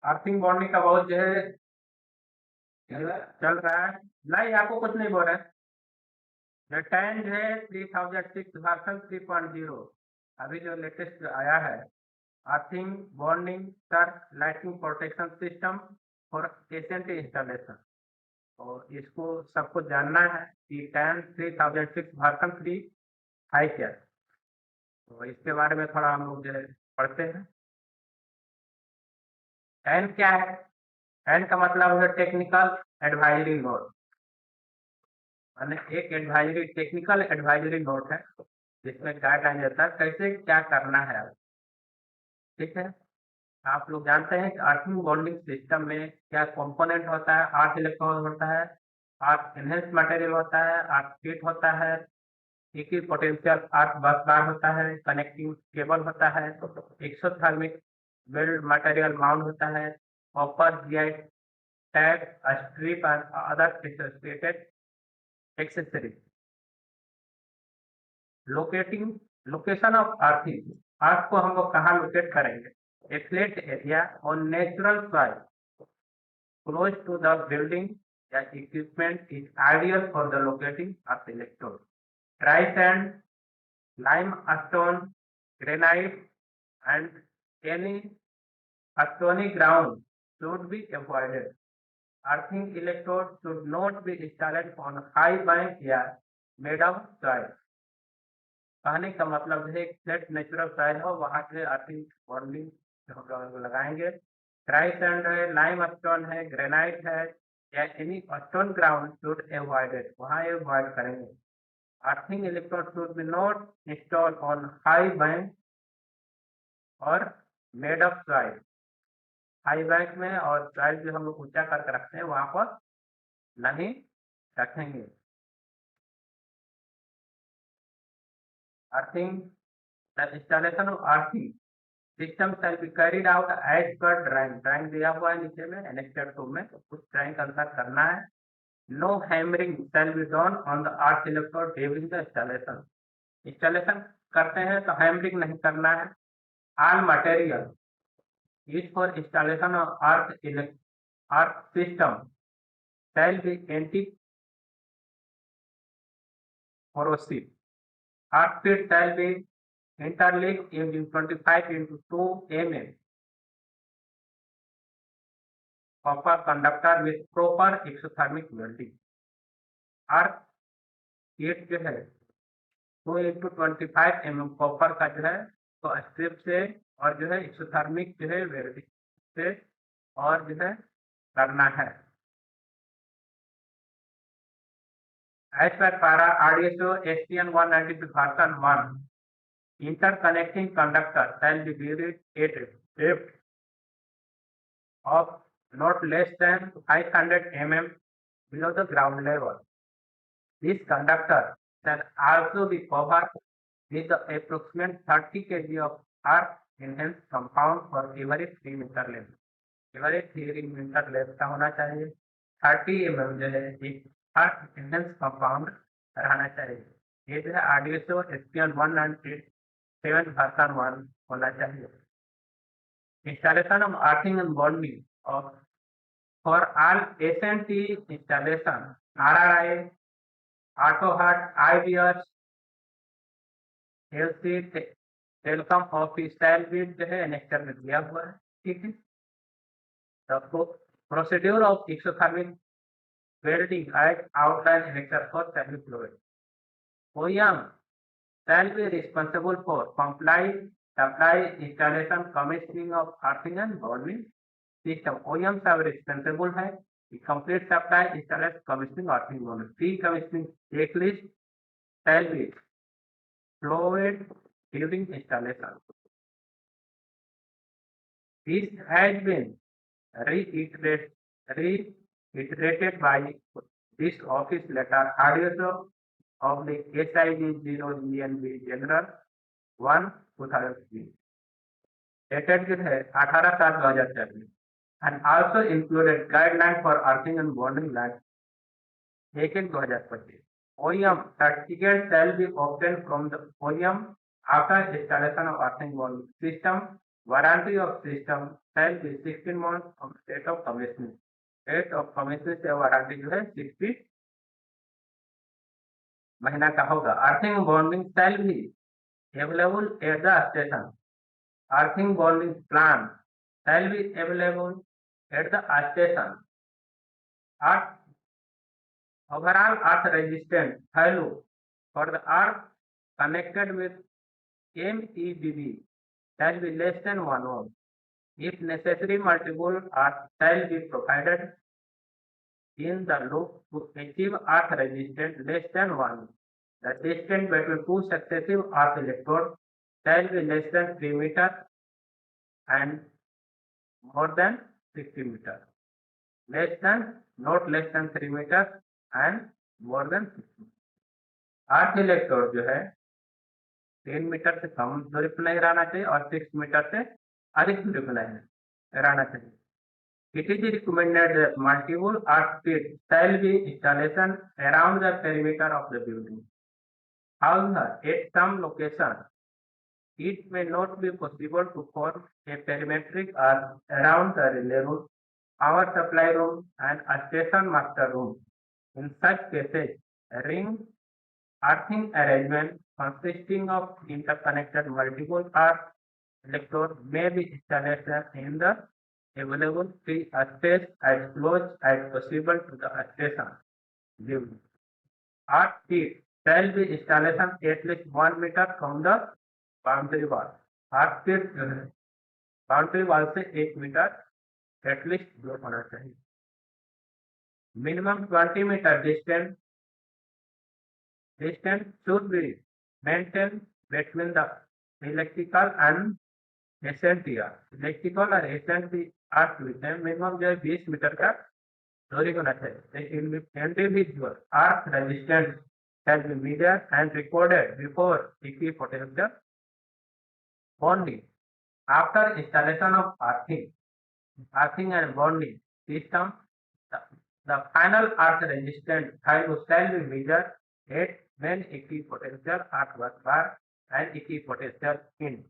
Earthing bonding का बहुत जो है चल रहा है। नहीं, आपको कुछ नहीं बोल रहे। जो 10 जो है 3006 वर्जन 3.0 अभी जो लेटेस्ट आया है, earthing bonding surge lighting protection system for ascent installation. तो इसको सबको जानना है कि 10 3006 वर्जन 3 है क्या। तो इसके बारे में थोड़ा हम लोग जो है पढ़ते हैं। 10 क्या है? 10 का मतलब है टेक्निकल एडवाइजरी नोट। माने एक एडवाइजरी टेक्निकल एडवाइजरी नोट है जिसमें गाइडलाइन देता है कैसे क्या करना है। ठीक है, आप लोग जानते हैं कि अर्थिंग बॉन्डिंग सिस्टम में क्या कंपोनेंट होता है। आर्क इलेक्ट्रोड होता है, आर्क इनहेंस मटेरियल होता है, आर्क शीट होता है, इक्वी पोटेंशियल आर्क बस बार होता है, कनेक्टिंग केबल होता है, एक्सोथर्मिक वेल्ड मटेरियल माउंट होता है, copper GI tag strip and other associated accessories. Locating location of earthing, earth को हम लोग कहाँ लोकेट करेंगे? A flat area on natural soil close to the building या equipment is ideal for the locating of electrode. Dry sand, limestone, granite and any stony ground should be avoided. Earthing electrode should not be installed on high bank या made of soil. कहने का मतलब है flat natural soil हो वहां से earthing bonding लगाएंगे। Dry sand है, लाइम स्टोन है, ग्रेनाइट है या any stone ground should avoided, वहां अवॉइड करेंगे। Earthing electrode should be not install on high bank और made of soil. High bank में और सॉइल जो हम लोग ऊंचा करके रखते हैं वहां पर नहीं रखेंगे। Earthing the installation of earthing system shall be carried out as per drawing. Drawing दिया हुआ है नीचे में एनेक्टेड 2 में, तो उस ड्राइंग के अनुसार करना है। No hammering shall be done on the earth electrode during the installation. Installation करते हैं तो हैमरिंग नहीं करना है। All material use for installation of earth system shall be anti corrosive. Earth pits shall be interlinked using 25 into 2 mm copper conductor with proper exothermic welding। Earth sheet जो है 2 into 25 mm copper का जो है तो strip से और जो है एक्सोथर्मिक जो है वेल्डिंग से और जो है करना है। एज पर पारा RDSO STN 192 version 1 interconnecting conductor shall be buried at a depth of not less than 500 mm below the ground level. This conductor shall also be covered with the approximate 30 kg of earth enhanced compound for every 3 meter length. every 3 meter length का होना चाहिए। 30 mm जो है एक earth enhanced compound रहना चाहिए। ये जो है आरडीएसओ एसटीएन 198 7 वर्जन 1 होना चाहिए। Installation of earthing and bonding of for all SNT installation RRI, AutoHut, IBS, LC, Telecom office style bill जो है एनेक्टर में दिया हुआ है। ठीक है, सबको procedure of exothermic welding at outline एनेक्टर फॉर सर्विस फ्लोइड। OEM shall be responsible for supply, installation, commissioning of earthing and bonding system। OEM सब responsible है कि complete supply, installation, commissioning, earthing, bonding। Pre-commissioning checklist shall be followed during installation। This has been reiterated by this office letter RDSO of the SID 0 GNB General 1 2003 dated जो है 18/7/2004 and also included guideline for earthing and bonding line 1/1/2025। OEM certificate shall be obtained from the OEM after installation of earthing bonding system Warranty of system shall be 16 months from date of commissioning. Date of commissioning से warranty जो है 60 महीना का होगा. Earthing bonding shall be available at the station. Earthing bonding plan shall be available at the station. Earth overall earth resistance value for the earth connected with MEBB shall be less than 1 ohm. If necessary, multiple earth shall be provided in the loop to achieve earth resistance less than 1. The distance between two successive earth electrodes shall be less than 3 meters and more than 60 meters. Not less than 3 meters and more than 60 meters. Earth electrode जो है 3 metre से कम दूरी पर नहीं रहना चाहिए और 6 metre से अधिक दूरी पर नहीं रहना चाहिए. It is recommended that multiple earth pits shall be installation around the perimeter of the building. However, at some locations, it may not be possible to form a perimetric earth around the relay room, power supply room, and a station master room. In such cases, a ring earthing arrangement consisting of interconnected multiple earth electrodes may be installed in the available free space as close as possible to the station building. Earth pit shall be installation at least 1 meter from the boundary wall. Earth pit boundary wall से 1 metre at least दूर होना चाहिए. Minimum 20 meter distance should be maintained between the electrical and SNT earth. Electrical और SNT earth with them minimum जो है 20 metre का दूरी होना चाहिए. Individual earth resistance shall be measured and recorded before equipotential bonding. After installation of earthing and bonding system, the final earth resistance value shall be measured at main equipotential earth bus bar and equipotential pin.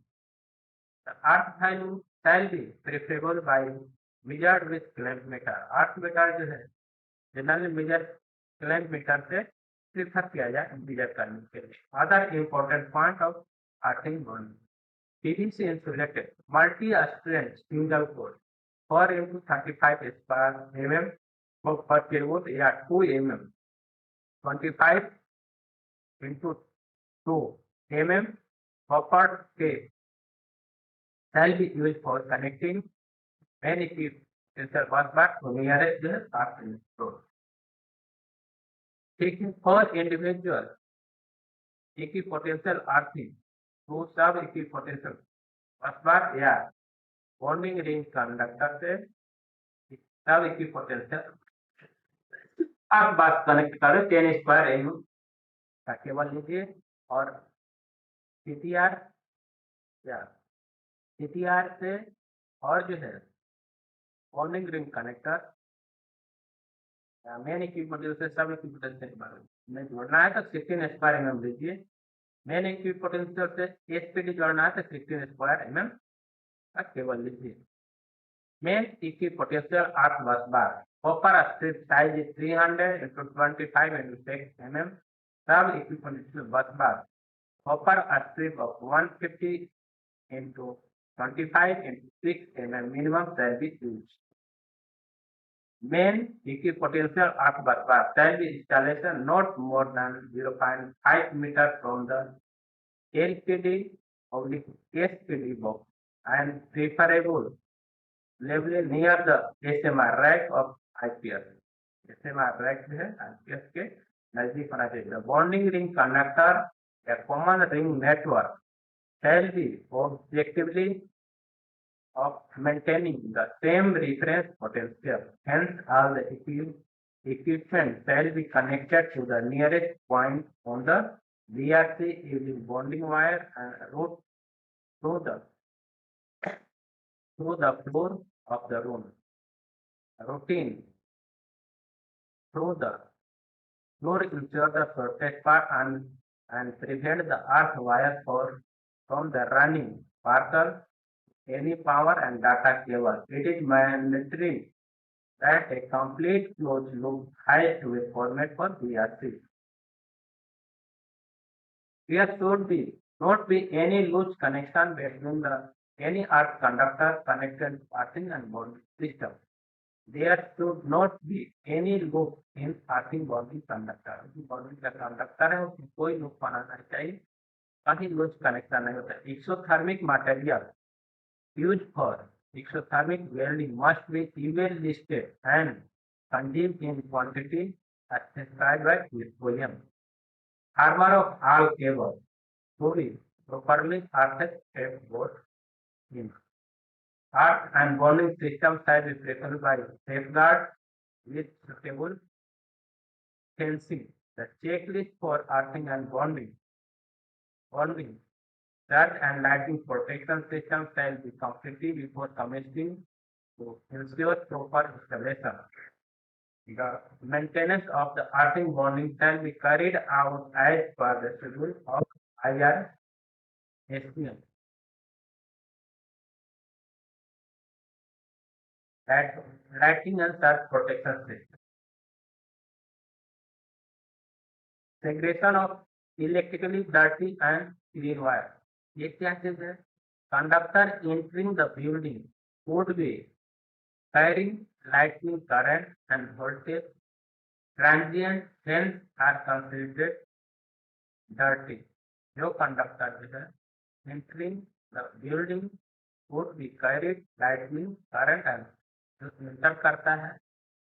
The earth value shall be preferable by measured with clamp meter. Earth meter जो है generally measure clamp meter से prefer किया जाए measure करने के लिए. Other important point of earthing bonding. PVC insulated multi-strand single core 4 into 35 mm per kilowatt या 2 mm 25 into 2 mm copper tape shall be used for connecting main equipotential bus bar to nearest the earth electrode. Taking for individual equipotential earthing to sub equipotential bus bar या bonding ring conductor से सब equipotential आप बात connect करें 10 square M का cable लीजिए और CTR से और जो है bonding ring connector main equipotential से सब इक्विपोटेंशियल में जोड़ना है तो 16 स्क्वायर एम लीजिए. मेन इक्विपोटेंशियल से एसपीडी जोड़ना है तो 16 स्क्वायर एम का केबल लीजिए. Main equipotential earth bus bar copper strip size is 300 into 25 into 6 mm. Sub equipotential bus bar copper strip of 150 into 25 into 6 mm minimum shall be used. Main equipotential earth bus bar shall be installation not more than 0.5 meter from the LPD or SPD box and preferable level near the SMR rack of IPS. SMR rack जो है IPS के नजदीक होना चाहिए. The bonding ring conductor, a common ring network, shall be objectively of maintaining the same reference potential. Hence, all the equipment shall be connected to the nearest point on the BRC using bonding wire and route through the floor of the room. Routine through the floor ensure the shortest path and prevent the earth wire from the running parcel any power and data cable. It is mandatory that a complete closed loop has to be format for BRC. There should be not be any loose connection between any earth conductor connected earthing and bonding system. There should not be any loop in earthing bonding conductor. Bonding का conductor है उसमें कोई loop होना नहीं चाहिए, कहीं loose connection नहीं होता. Exothermic material used for exothermic welding must be well listed and consumed in quantity as prescribed by William. Armor of all cable to be properly earthed both in earth and bonding system shall be prepared by safeguard with suitable fencing. The checklist for earthing and bonding that and lighting protection system shall be completed before commencing to ensure proper installation. The maintenance of the earthing bonding shall be carried out as per the schedule of IRSPM. Lighting and surge protection system. Segregation of electrically dirty and clean wire. ये क्या चीज है? Conductor entering the building would be carrying lightning current and voltage. Transient hence are considered dirty. जो conductor जो है entering the building would be carried lightning current and जो inter करता है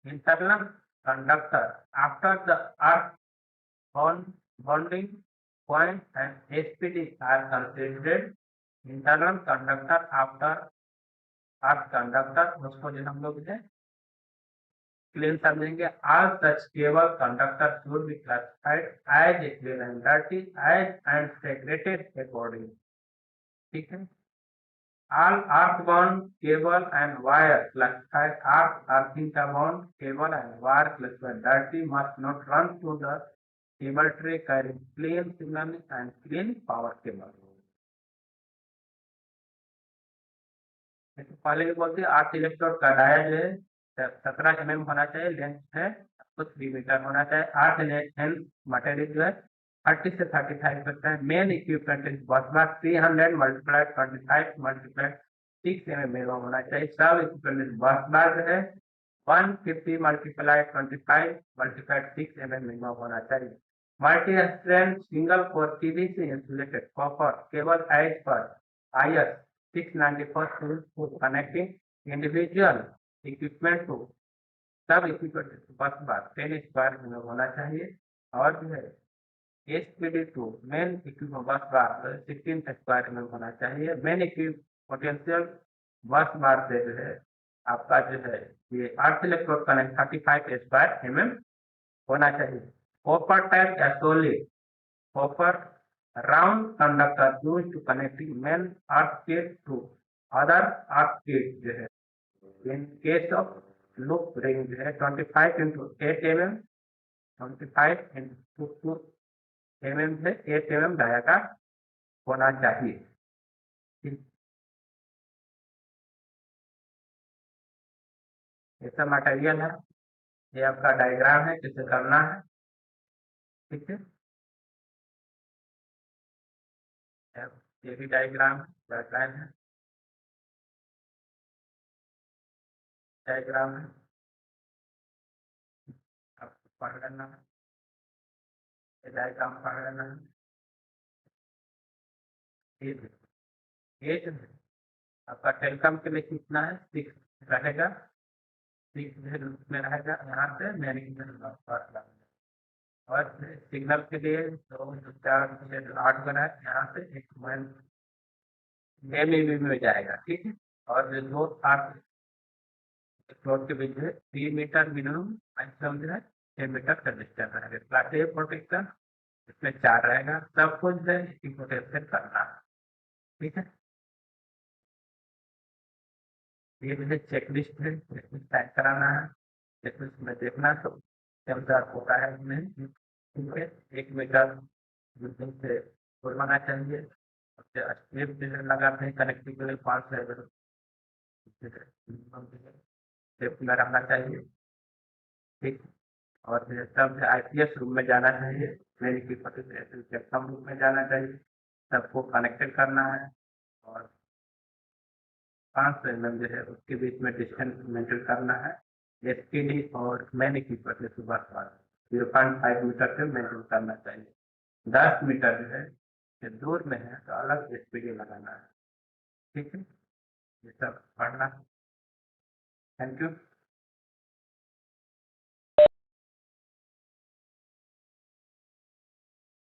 internal conductor after the earth bonding point and SPD are considered internal conductor after earth conductor. उसको जो हम लोग है क्लीन समझेंगे. All such cable conductor should be classified as clean and dirty as and segregated accordingly. ठीक है. All earthbound cable and wire classified earthing bound cable and wire classified dirty must not run through the cable tray carrying clean signal and clean power cable. पहले भी बोलते अर्थ electrode का dia जो है 17 mm होना चाहिए, लेंथ है तो 3 मीटर होना चाहिए. अर्थ लेंथ मटेरियल जो है 30 से 35 तक है. मेन इक्विपमेंट इज बस बार 300 मल्टीप्लाइड 25 मल्टीप्लाइड 6 mm होना चाहिए. सब इक्विपमेंट बस बार जो है 150 मल्टीप्लाइड 25 मल्टीप्लाइड 6 mm होना चाहिए. Multi strand single core PVC insulated copper cable as per IS 694 for connecting individual equipment to sub equipment bus bar 10 square में होना चाहिए. और जो है SPD to main equipment bus bar 16 square में होना चाहिए. मेन इक्विपमेंट पोटेंशियल बस बार से जो है आपका जो है ये अर्थ इलेक्ट्रोड कनेक्ट 35 स्क्वायर mm होना चाहिए. कॉपर टाइप या solid copper round conductor used to connecting main earth kit to other earth kit जो है. In case of loop ring जो है 25 into 8 mm 25 into 2 mm से 8 mm डायाग्राम होना चाहिए. ऐसा मटेरियल है, ये आपका डायग्राम है कैसे करना है. ठीक है, ये भी डायग्राम गाइडलाइन है, डायग्राम है, आपको पढ़ लेना है. ये डायग्राम पढ़ लेना है. ये आपका टेलीकॉम के लिए कितना है 6 रहेगा, 6 में रहेगा. यहाँ से मैनेजमेंट और सिग्नल के लिए 2 4 6 8 बना है. यहाँ से एक mm में जाएगा. ठीक है, और जो 2 8 फ्लोर के बीच में 3 मीटर मिनिमम मैक्सिमम जो है 6 मीटर का डिस्टेंस रहेगा. क्लास ए प्रोटेक्शन इसमें 4 रहेगा. सब कुछ है इसकी प्रोटेक्शन करना है. ठीक है, ये जो है चेकलिस्ट है, चेकलिस्ट टाइप कराना है. चेकलिस्ट में देखना तो अनुसार होता है इसमें. ठीक है, 1 मीटर से होना चाहिए स्ट्रिप जो है लगाते हैं कनेक्टिंग के लिए 5 लेवल स्ट्रिप में रहना चाहिए, ठीक। और फिर तब आईपीएस रूम में जाना चाहिए, मेन की कम रूम में जाना चाहिए, सबको कनेक्टेड करना है और 5 mm जो है उसके बीच में डिस्टेंस मेंटेन करना है। एसटीडी और मैन की पर सुबह 0.5 मीटर से मेंटेन करना चाहिए। 10 मीटर जो है ये दूर में है तो अलग एसपीडी लगाना है, ठीक है। ये सब पढ़ना। Thank you.